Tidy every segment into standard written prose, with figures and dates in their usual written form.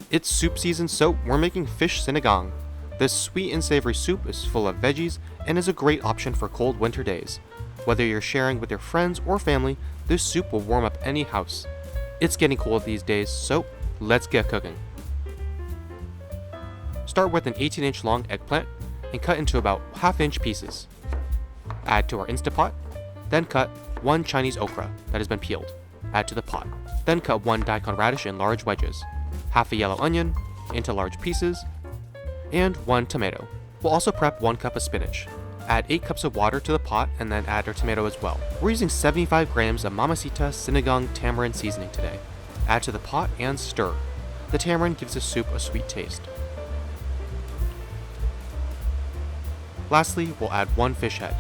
It's soup season, so we're making fish sinigang. This sweet and savory soup is full of veggies and is a great option for cold winter days. Whether you're sharing with your friends or family, this soup will warm up any house. It's getting cold these days, so let's get cooking. Start with an 18-inch long eggplant and cut into about half-inch pieces. Add to our Instapot, then cut 1 Chinese okra that has been peeled. Add to the pot. Then cut 1 Daikon Radish in large wedges, half a yellow onion into large pieces, and 1 tomato. We'll also prep 1 cup of spinach. Add 8 cups of water to the pot and then add our tomato as well. We're using 75 grams of Sita Sinigang tamarind seasoning today. Add to the pot and stir. The tamarind gives the soup a sweet taste. Lastly, we'll add 1 fish head.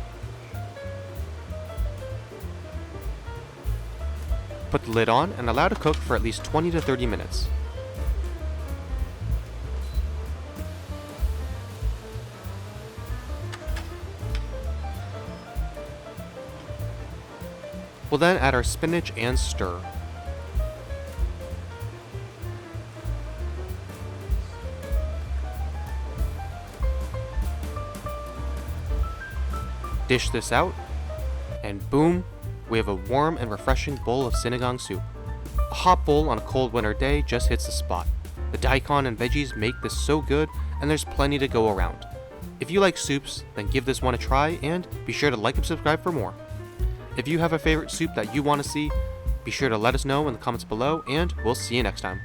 Put the lid on and allow to cook for at least 20 to 30 minutes. We'll then add our spinach and stir. Dish this out, and boom, we have a warm and refreshing bowl of sinigang soup. A hot bowl on a cold winter day just hits the spot. The daikon and veggies make this so good, and there's plenty to go around. If you like soups, then give this one a try, and be sure to like and subscribe for more. If you have a favorite soup that you want to see, be sure to let us know in the comments below, and we'll see you next time.